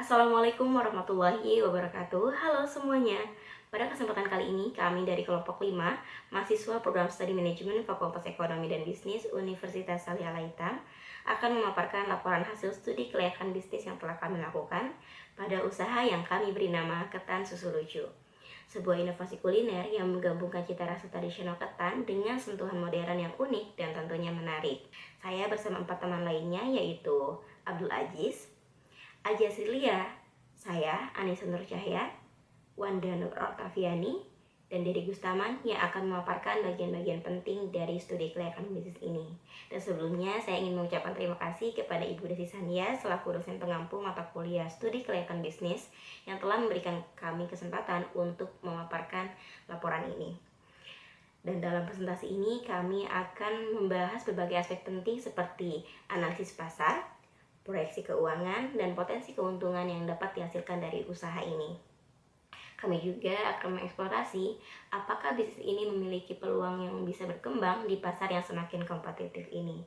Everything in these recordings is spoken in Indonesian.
Assalamualaikum warahmatullahi wabarakatuh. Halo semuanya. Pada kesempatan kali ini, kami dari kelompok 5, mahasiswa program studi manajemen Fakultas Ekonomi dan Bisnis Universitas Salih Alaitam, akan memaparkan laporan hasil studi kelayakan bisnis yang telah kami lakukan pada usaha yang kami beri nama Ketan Susu Lucu. Sebuah inovasi kuliner yang menggabungkan cita rasa tradisional ketan dengan sentuhan modern yang unik dan tentunya menarik. Saya bersama 4 teman lainnya yaitu Abdul Aziz, Aja Srilia, saya Anissa Nur Cahya, Wanda Nur Oktaviani, dan Dedi Gustaman yang akan memaparkan bagian-bagian penting dari studi kelayakan bisnis ini. Dan sebelumnya saya ingin mengucapkan terima kasih kepada Ibu Desi Sania selaku dosen pengampu mata kuliah studi kelayakan bisnis yang telah memberikan kami kesempatan untuk memaparkan laporan ini. Dan dalam presentasi ini kami akan membahas berbagai aspek penting seperti analisis pasar, proyeksi keuangan, dan potensi keuntungan yang dapat dihasilkan dari usaha ini. Kami juga akan mengeksplorasi apakah bisnis ini memiliki peluang yang bisa berkembang di pasar yang semakin kompetitif ini.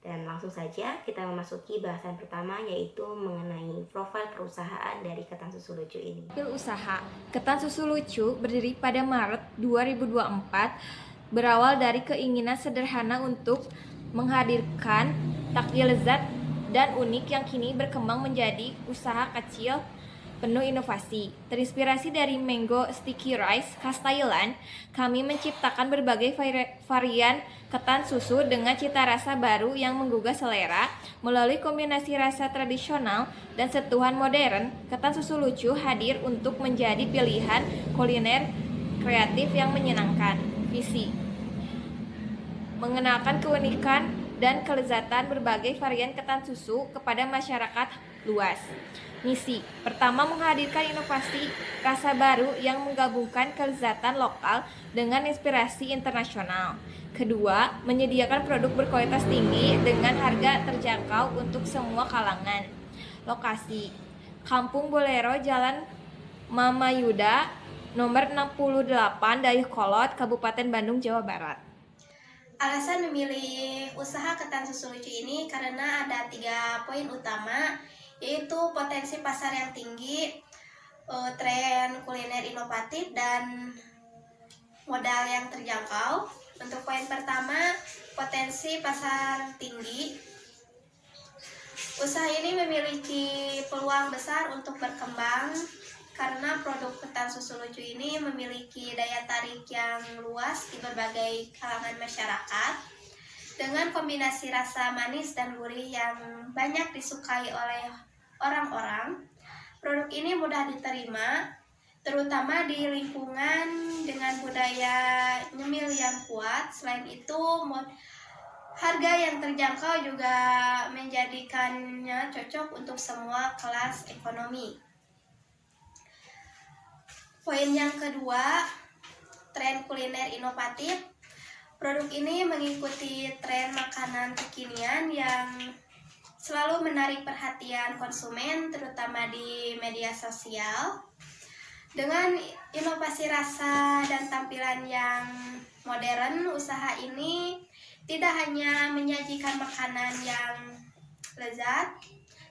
Dan langsung saja kita memasuki bahasan pertama, yaitu mengenai profil perusahaan dari Ketan Susu Lucu ini. Profil usaha Ketan Susu Lucu berdiri pada Maret 2024, berawal dari keinginan sederhana untuk menghadirkan takjil lezat dan unik yang kini berkembang menjadi usaha kecil penuh inovasi. Terinspirasi dari mango sticky rice khas Thailand, kami menciptakan berbagai varian ketan susu dengan cita rasa baru yang menggugah selera. Melalui kombinasi rasa tradisional dan sentuhan modern, ketan susu lucu hadir untuk menjadi pilihan kuliner kreatif yang menyenangkan. Visi: mengenalkan keunikan dan kelezatan berbagai varian ketan susu kepada masyarakat luas. Misi: pertama, menghadirkan inovasi rasa baru yang menggabungkan kelezatan lokal dengan inspirasi internasional. Kedua, menyediakan produk berkualitas tinggi dengan harga terjangkau untuk semua kalangan. Lokasi: Kampung Bolero, Jalan Mama Yuda, nomor 68, Dayakolot, Kabupaten Bandung, Jawa Barat. Alasan memilih usaha ketan susu lucu ini karena ada 3 poin utama, yaitu potensi pasar yang tinggi, tren kuliner inovatif, dan modal yang terjangkau. Untuk poin pertama, potensi pasar tinggi. Usaha ini memiliki peluang besar untuk berkembang karena produk ketan susu lucu ini memiliki daya tarik yang luas di berbagai kalangan masyarakat. Dengan kombinasi rasa manis dan gurih yang banyak disukai oleh orang-orang, produk ini mudah diterima, terutama di lingkungan dengan budaya nyemil yang kuat. Selain itu, harga yang terjangkau juga menjadikannya cocok untuk semua kelas ekonomi. Poin yang kedua, tren kuliner inovatif. Produk ini mengikuti tren makanan kekinian yang selalu menarik perhatian konsumen, terutama di media sosial. Dengan inovasi rasa dan tampilan yang modern, usaha ini tidak hanya menyajikan makanan yang lezat,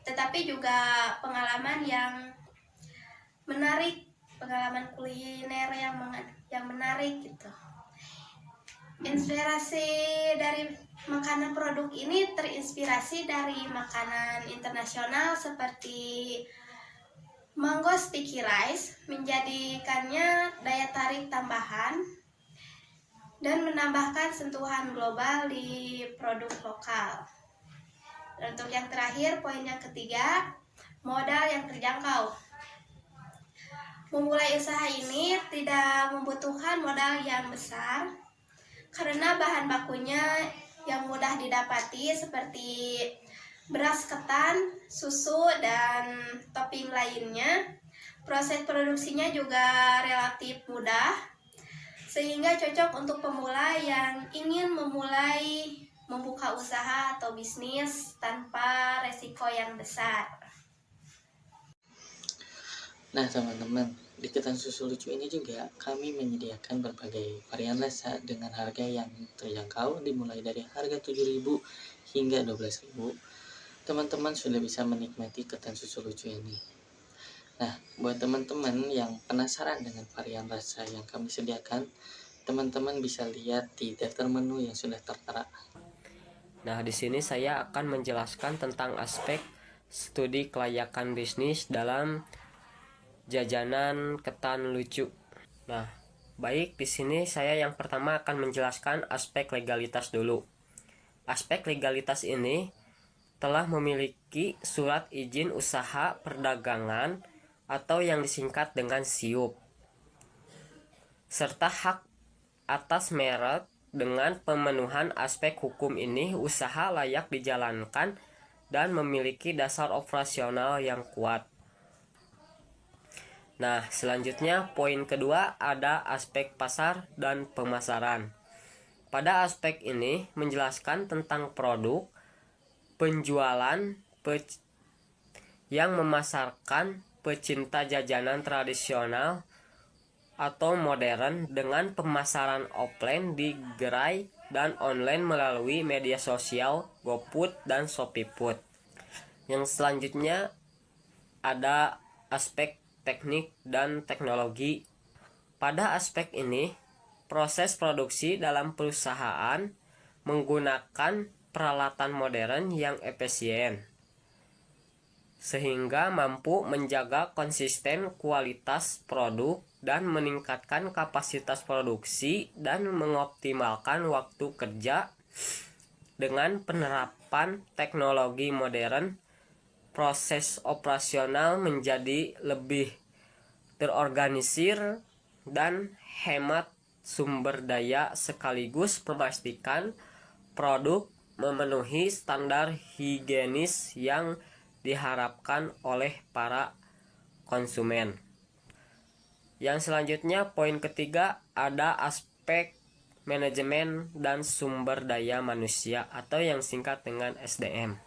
tetapi juga pengalaman kuliner yang menarik gitu. Inspirasi dari makanan produk ini terinspirasi dari makanan internasional seperti mango sticky rice, menjadikannya daya tarik tambahan dan menambahkan sentuhan global di produk lokal. Dan untuk yang terakhir, poin yang ketiga, modal yang terjangkau. Memulai usaha ini tidak membutuhkan modal yang besar karena bahan bakunya yang mudah didapati seperti beras ketan, susu, dan topping lainnya. Proses produksinya juga relatif mudah, sehingga cocok untuk pemula yang ingin membuka usaha atau bisnis tanpa resiko yang besar. Nah teman-teman, di Ketan Susu Lucu ini juga kami menyediakan berbagai varian rasa dengan harga yang terjangkau, dimulai dari harga 7.000 hingga 12.000. teman-teman sudah bisa menikmati ketan susu lucu ini. Nah, buat teman-teman yang penasaran dengan varian rasa yang kami sediakan, teman-teman bisa lihat di daftar menu yang sudah tertera. Nah, di sini saya akan menjelaskan tentang aspek studi kelayakan bisnis dalam jajanan ketan lucu. Nah, baik, di sini saya yang pertama akan menjelaskan aspek legalitas dulu. Aspek legalitas ini telah memiliki surat izin usaha perdagangan atau yang disingkat dengan SIUP, serta hak atas merek. Dengan pemenuhan aspek hukum ini, usaha layak dijalankan dan memiliki dasar operasional yang kuat. Nah, selanjutnya poin kedua ada aspek pasar dan pemasaran. Pada aspek ini menjelaskan tentang produk, penjualan yang memasarkan pecinta jajanan tradisional atau modern dengan pemasaran offline di gerai dan online melalui media sosial GoFood dan ShopeeFood. Yang selanjutnya ada aspek teknik dan teknologi. Pada aspek ini, proses produksi dalam perusahaan menggunakan peralatan modern yang efisien, sehingga mampu menjaga konsisten kualitas produk dan meningkatkan kapasitas produksi dan mengoptimalkan waktu kerja. Dengan penerapan teknologi modern, proses operasional menjadi lebih terorganisir dan hemat sumber daya, sekaligus memastikan produk memenuhi standar higienis yang diharapkan oleh para konsumen. Yang selanjutnya poin ketiga ada aspek manajemen dan sumber daya manusia atau yang singkat dengan SDM.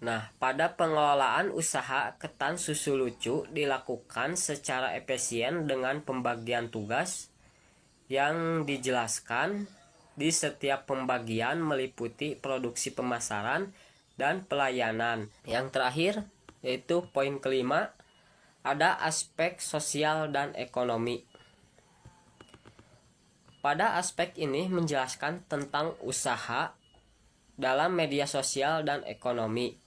Nah, pada pengelolaan usaha ketan susu lucu dilakukan secara efisien dengan pembagian tugas yang dijelaskan di setiap pembagian meliputi produksi, pemasaran, dan pelayanan. Yang terakhir yaitu poin kelima ada aspek sosial dan ekonomi. Pada aspek ini menjelaskan tentang usaha dalam media sosial dan ekonomi.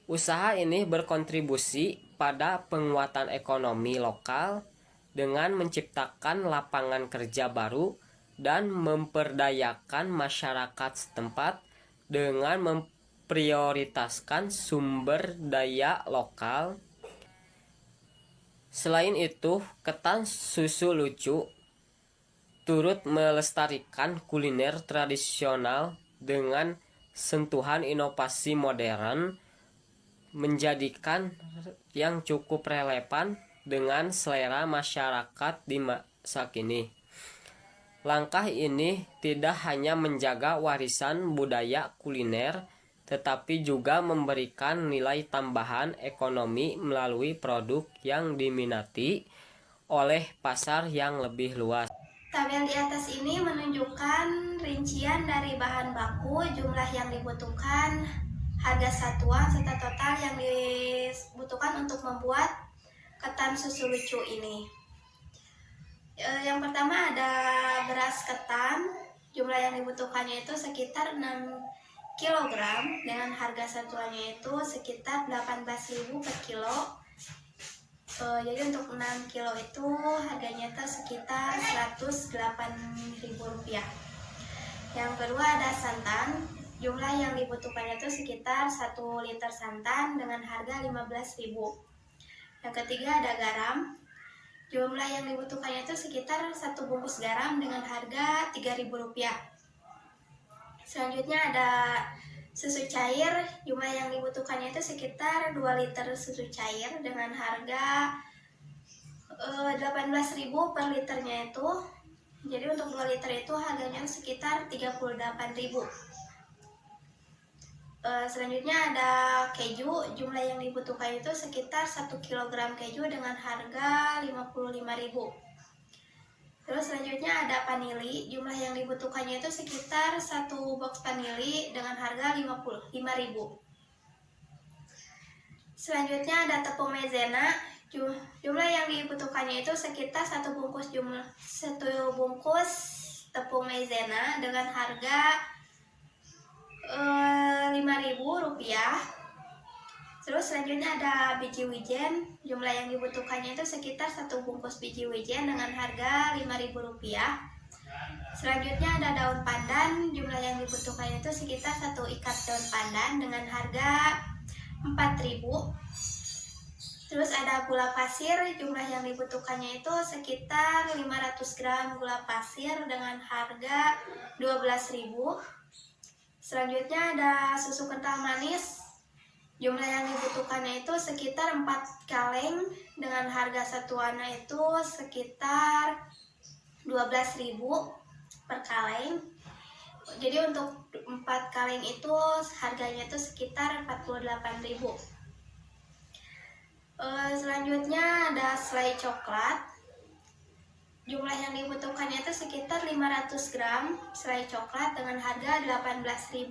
Usaha ini berkontribusi pada penguatan ekonomi lokal dengan menciptakan lapangan kerja baru dan memperdayakan masyarakat setempat dengan memprioritaskan sumber daya lokal. Selain itu, ketan susu lucu turut melestarikan kuliner tradisional dengan sentuhan inovasi modern, menjadikan yang cukup relevan dengan selera masyarakat di masa kini. Langkah ini tidak hanya menjaga warisan budaya kuliner, tetapi juga memberikan nilai tambahan ekonomi melalui produk yang diminati oleh pasar yang lebih luas. Tabel di atas ini menunjukkan rincian dari bahan baku, jumlah yang dibutuhkan, harga satuan, serta total yang dibutuhkan untuk membuat ketan susu lucu ini. Yang pertama ada beras ketan, jumlah yang dibutuhkannya itu sekitar 6 kg dengan harga satuannya itu sekitar 18.000 per kilo. Jadi untuk 6 kilo itu harganya itu sekitar Rp108.000. Yang kedua ada santan, jumlah yang dibutuhkannya itu sekitar 1 liter santan dengan harga 15.000. Yang ketiga ada garam, jumlah yang dibutuhkannya itu sekitar 1 bungkus garam dengan harga Rp3.000. Selanjutnya ada susu cair, jumlah yang dibutuhkannya itu sekitar 2 liter susu cair dengan harga 18.000 per liternya itu. Jadi untuk 2 liter itu harganya sekitar 38.000. Selanjutnya ada keju, jumlah yang dibutuhkan itu sekitar 1 kg keju dengan harga 55.000. Terus selanjutnya ada vanili, jumlah yang dibutuhkannya itu sekitar 1 box vanili dengan harga 5.000. Selanjutnya ada tepung maizena, jumlah yang dibutuhkannya itu sekitar 1 bungkus tepung maizena dengan harga Rp5.000. Terus selanjutnya ada biji wijen, jumlah yang dibutuhkannya itu sekitar 1 bungkus biji wijen dengan harga Rp5.000. Selanjutnya ada daun pandan, jumlah yang dibutuhkannya itu sekitar 1 ikat daun pandan dengan harga Rp4.000. Terus ada gula pasir, jumlah yang dibutuhkannya itu sekitar 500 gram gula pasir dengan harga Rp12.000. Selanjutnya ada susu kental manis, jumlah yang dibutuhkannya itu sekitar 4 kaleng dengan harga satuannya itu sekitar Rp12.000 per kaleng. Jadi untuk 4 kaleng itu harganya itu sekitar Rp48.000. Selanjutnya ada selai coklat, jumlah yang dibutuhkannya itu sekitar 500 gram selai coklat dengan harga Rp18.000.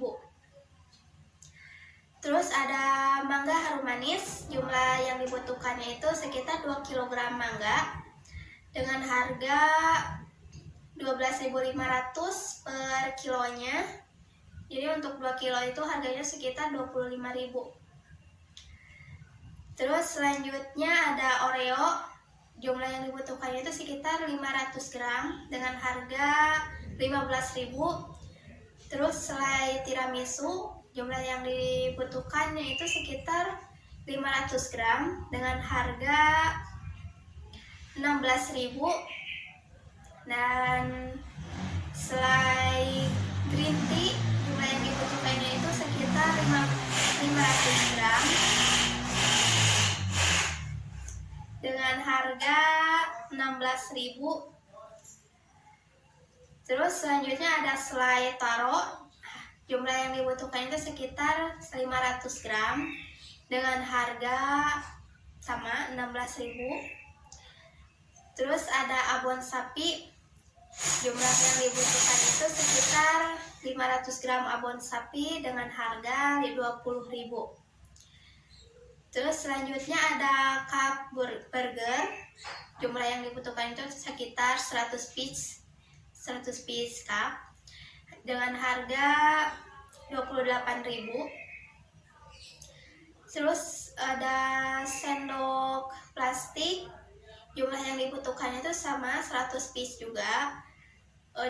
Terus ada mangga harum manis, jumlah yang dibutuhkannya itu sekitar 2 kg mangga dengan harga Rp12.500 per kilonya. Jadi untuk 2 kilo itu harganya sekitar Rp25.000. Terus selanjutnya ada Oreo, jumlah yang dibutuhkannya itu sekitar 500 gram dengan harga Rp15.000. Terus selai tiramisu, jumlah yang dibutuhkannya itu sekitar 500 gram dengan harga Rp16.000. Dan selai green tea, jumlah yang dibutuhkannya itu sekitar 500 gram dengan harga Rp16.000. Terus selanjutnya ada selai taro, jumlah yang dibutuhkan itu sekitar 500 gram dengan harga sama Rp16.000. Terus ada abon sapi, jumlah yang dibutuhkan itu sekitar 500 gram abon sapi dengan harga Rp20.000. Terus selanjutnya ada cup burger, jumlah yang dibutuhkan itu sekitar 100 piece cup dengan harga Rp28.000. Terus ada sendok plastik, jumlah yang dibutuhkannya itu sama 100 piece juga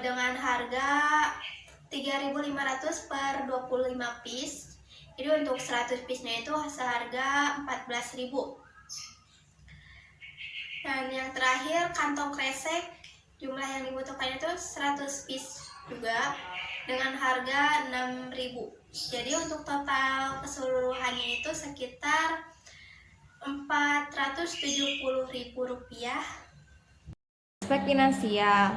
dengan harga Rp3.500 per 25 piece. Jadi untuk 100 piece-nya itu seharga Rp14.000. Dan yang terakhir kantong kresek, jumlah yang dibutuhkan itu 100 piece juga dengan harga Rp6.000. Jadi untuk total keseluruhannya itu sekitar Rp470.000. Aspek finansial.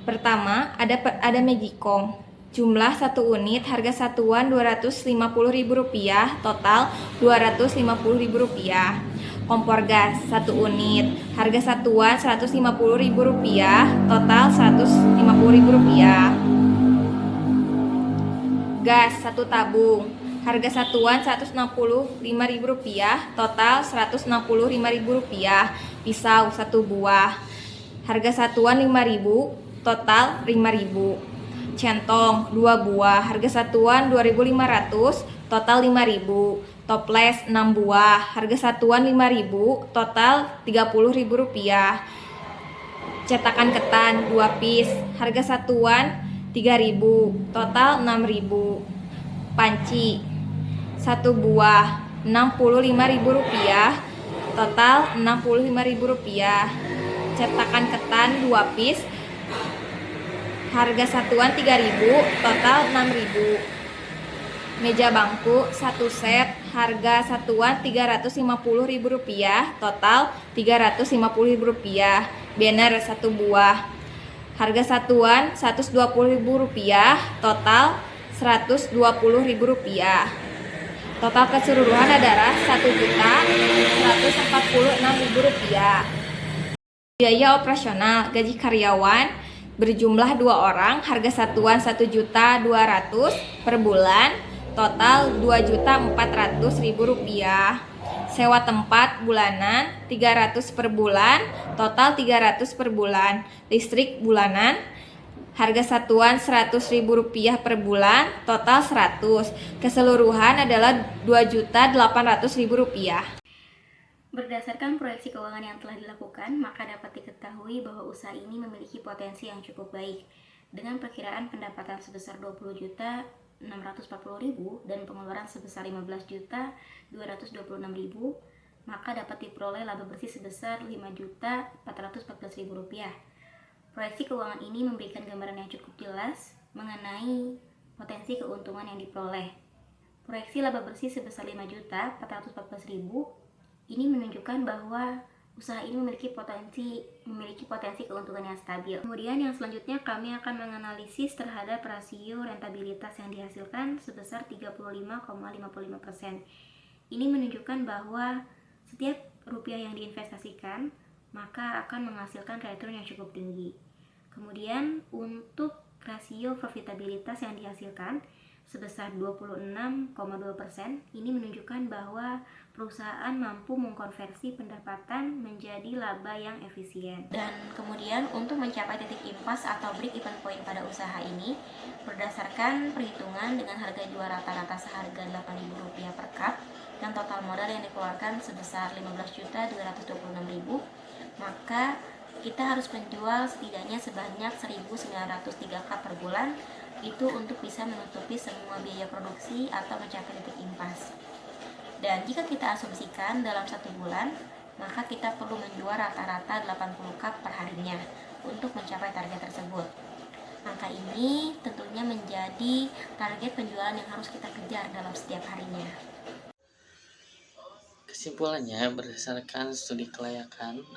Pertama, ada Magicom. Jumlah 1 unit, harga satuan Rp250.000, total Rp250.000. Kompor gas 1 unit, harga satuan Rp150.000, total Rp150.000. Gas 1 tabung, harga satuan Rp165.000, total Rp165.000. Pisau 1 buah, harga satuan Rp5.000, total Rp5.000. Centong 2 buah, harga satuan Rp2.500, total Rp5.000. Toples 6 buah, harga satuan Rp5.000, total Rp30.000. Cetakan ketan 2 piece, harga satuan Rp3.000, total Rp6.000. Panci 1 buah Rp65.000, total Rp65.000. Cetakan ketan 2 piece, harga satuan Rp3.000, total Rp6.000. Meja bangku 1 set, harga satuan Rp350.000, total Rp350.000. Banner 1 buah, harga satuan Rp120.000, total Rp120.000. Total keseluruhan adalah Rp1.146.000. Biaya operasional gaji karyawan berjumlah 2 orang, harga satuan 1.200.000 per bulan, total Rp2.400.000. Sewa tempat bulanan 300 per bulan, total 300 per bulan. Listrik bulanan harga satuan Rp100.000 per bulan, total 100. Keseluruhan adalah Rp2.800.000. Berdasarkan proyeksi keuangan yang telah dilakukan, maka dapat diketahui bahwa usaha ini memiliki potensi yang cukup baik. Dengan perkiraan pendapatan sebesar Rp20.640.000 dan pengeluaran sebesar Rp15.226.000, maka dapat diperoleh laba bersih sebesar Rp5.414.000. Proyeksi keuangan ini memberikan gambaran yang cukup jelas mengenai potensi keuntungan yang diperoleh. Proyeksi laba bersih sebesar Rp5.414.000 ini menunjukkan bahwa usaha ini memiliki potensi keuntungan yang stabil. Kemudian yang selanjutnya kami akan menganalisis terhadap rasio rentabilitas yang dihasilkan sebesar 35,55%. Ini menunjukkan bahwa setiap rupiah yang diinvestasikan maka akan menghasilkan return yang cukup tinggi. Kemudian untuk rasio profitabilitas yang dihasilkan sebesar 26,2%, ini menunjukkan bahwa perusahaan mampu mengkonversi pendapatan menjadi laba yang efisien. Dan kemudian untuk mencapai titik impas atau break even point pada usaha ini, berdasarkan perhitungan dengan harga jual rata-rata seharga Rp8.000 per cup dan total modal yang dikeluarkan sebesar Rp15.226.000, maka kita harus menjual setidaknya sebanyak 1.903 cup per bulan, itu untuk bisa menutupi semua biaya produksi atau mencapai titik impas. Dan jika kita asumsikan dalam 1 bulan, maka kita perlu menjual rata-rata 80 cup per harinya untuk mencapai target tersebut. Angka ini tentunya menjadi target penjualan yang harus kita kejar dalam setiap harinya. Kesimpulannya, berdasarkan studi kelayakan,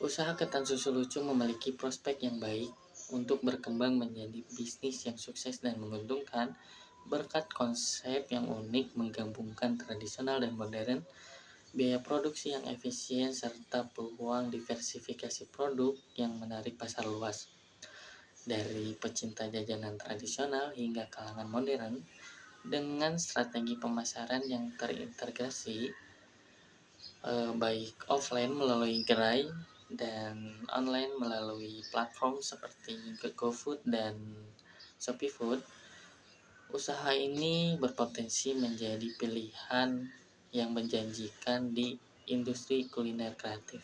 usaha ketan susu lucu memiliki prospek yang baik untuk berkembang menjadi bisnis yang sukses dan menguntungkan berkat konsep yang unik menggabungkan tradisional dan modern, biaya produksi yang efisien, serta peluang diversifikasi produk yang menarik pasar luas. Dari pecinta jajanan tradisional hingga kalangan modern, dengan strategi pemasaran yang terintegrasi baik offline melalui gerai dan online melalui platform seperti GoFood dan ShopeeFood, usaha ini berpotensi menjadi pilihan yang menjanjikan di industri kuliner kreatif.